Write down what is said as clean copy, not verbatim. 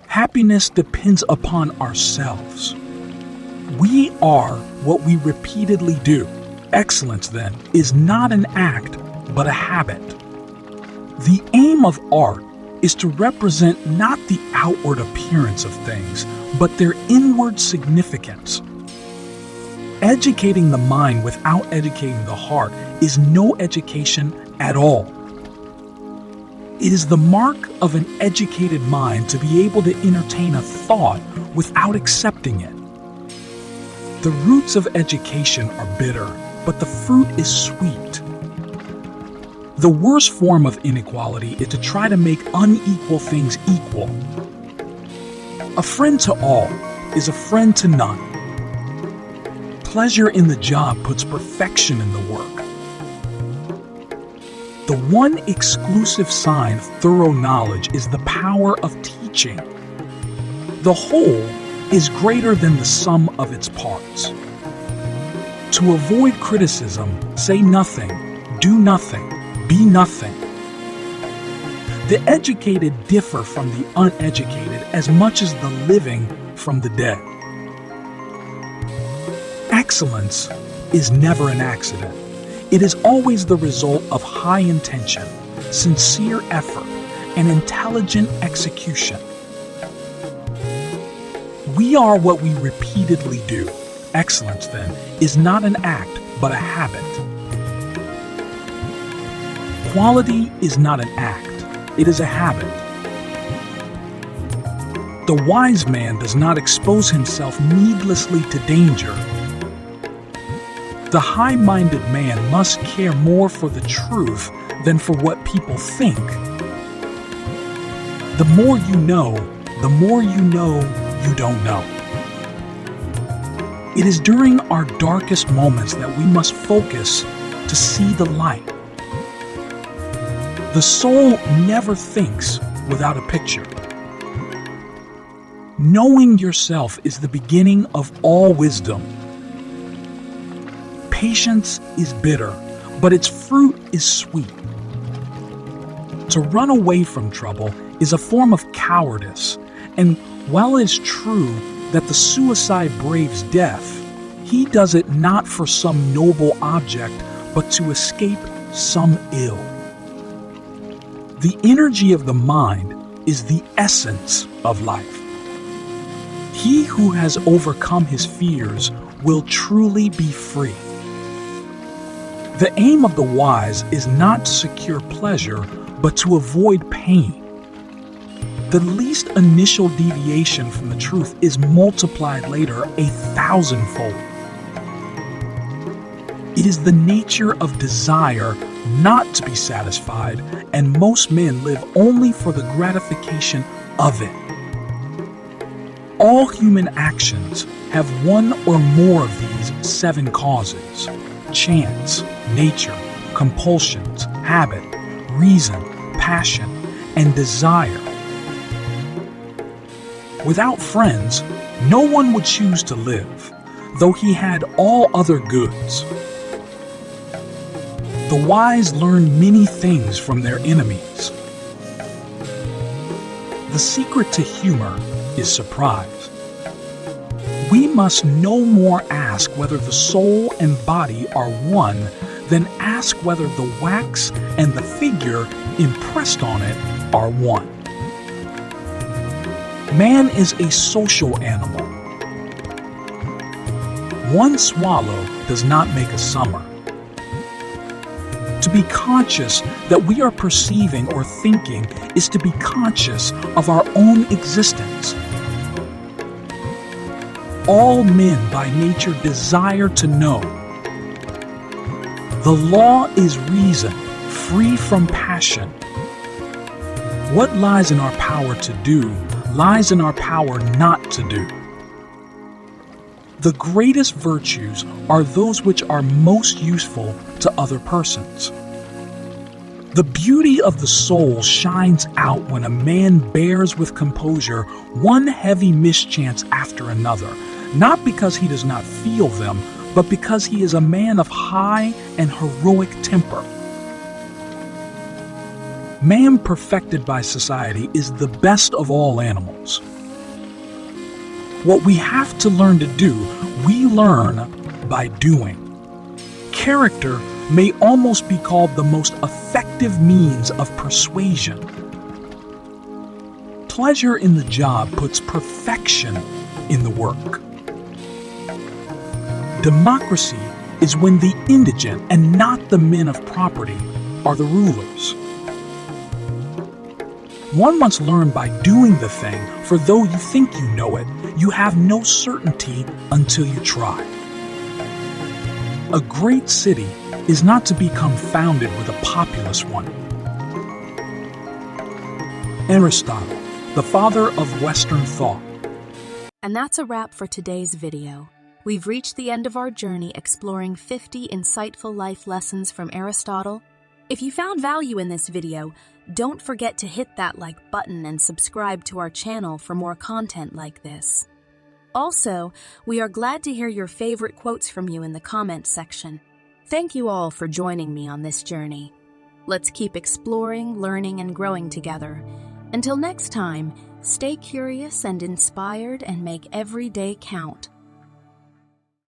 Happiness depends upon ourselves. We are what we repeatedly do. Excellence, then, is not an act, but a habit. The aim of art is to represent not the outward appearance of things, but their inward significance. Educating the mind without educating the heart is no education at all. It is the mark of an educated mind to be able to entertain a thought without accepting it. The roots of education are bitter, but the fruit is sweet. The worst form of inequality is to try to make unequal things equal. A friend to all is a friend to none. Pleasure in the job puts perfection in the work. The one exclusive sign of thorough knowledge is the power of teaching. The whole is greater than the sum of its parts. To avoid criticism, say nothing, do nothing, be nothing. The educated differ from the uneducated as much as the living from the dead. Excellence is never an accident. It is always the result of high intention, sincere effort, and intelligent execution. We are what we repeatedly do. Excellence, then, is not an act, but a habit. Quality is not an act, it is a habit. The wise man does not expose himself needlessly to danger. The high-minded man must care more for the truth than for what people think. The more you know you don't know. It is during our darkest moments that we must focus to see the light. The soul never thinks without a picture. Knowing yourself is the beginning of all wisdom. Patience is bitter, but its fruit is sweet. To run away from trouble is a form of cowardice, and while it is true that the suicide braves death, he does it not for some noble object, but to escape some ill. The energy of the mind is the essence of life. He who has overcome his fears will truly be free. The aim of the wise is not to secure pleasure, but to avoid pain. The least initial deviation from the truth is multiplied later 1,000-fold. It is the nature of desire not to be satisfied, and most men live only for the gratification of it. All human actions have one or more of these 7 causes: chance, nature, compulsions, habit, reason, passion, and desire. Without friends, no one would choose to live, though he had all other goods. The wise learn many things from their enemies. The secret to humor is surprise. We must no more ask whether the soul and body are one than ask whether the wax and the figure impressed on it are one. Man is a social animal. One swallow does not make a summer. To be conscious that we are perceiving or thinking is to be conscious of our own existence. All men by nature desire to know. The law is reason, free from passion. What lies in our power to do lies in our power not to do. The greatest virtues are those which are most useful to other persons. The beauty of the soul shines out when a man bears with composure one heavy mischance after another, not because he does not feel them, but because he is a man of high and heroic temper. Man perfected by society is the best of all animals. What we have to learn to do, we learn by doing. Character may almost be called the most effective means of persuasion. Pleasure in the job puts perfection in the work. Democracy is when the indigent and not the men of property are the rulers. One must learn by doing the thing, for though you think you know it, you have no certainty until you try. A great city is not to be confounded with a populous one. Aristotle, the father of Western thought. And that's a wrap for today's video. We've reached the end of our journey exploring 50 insightful life lessons from Aristotle. If you found value in this video, don't forget to hit that like button and subscribe to our channel for more content like this. Also, we are glad to hear your favorite quotes from you in the comments section. Thank you all for joining me on this journey. Let's keep exploring, learning, and growing together. Until next time, stay curious and inspired and make every day count.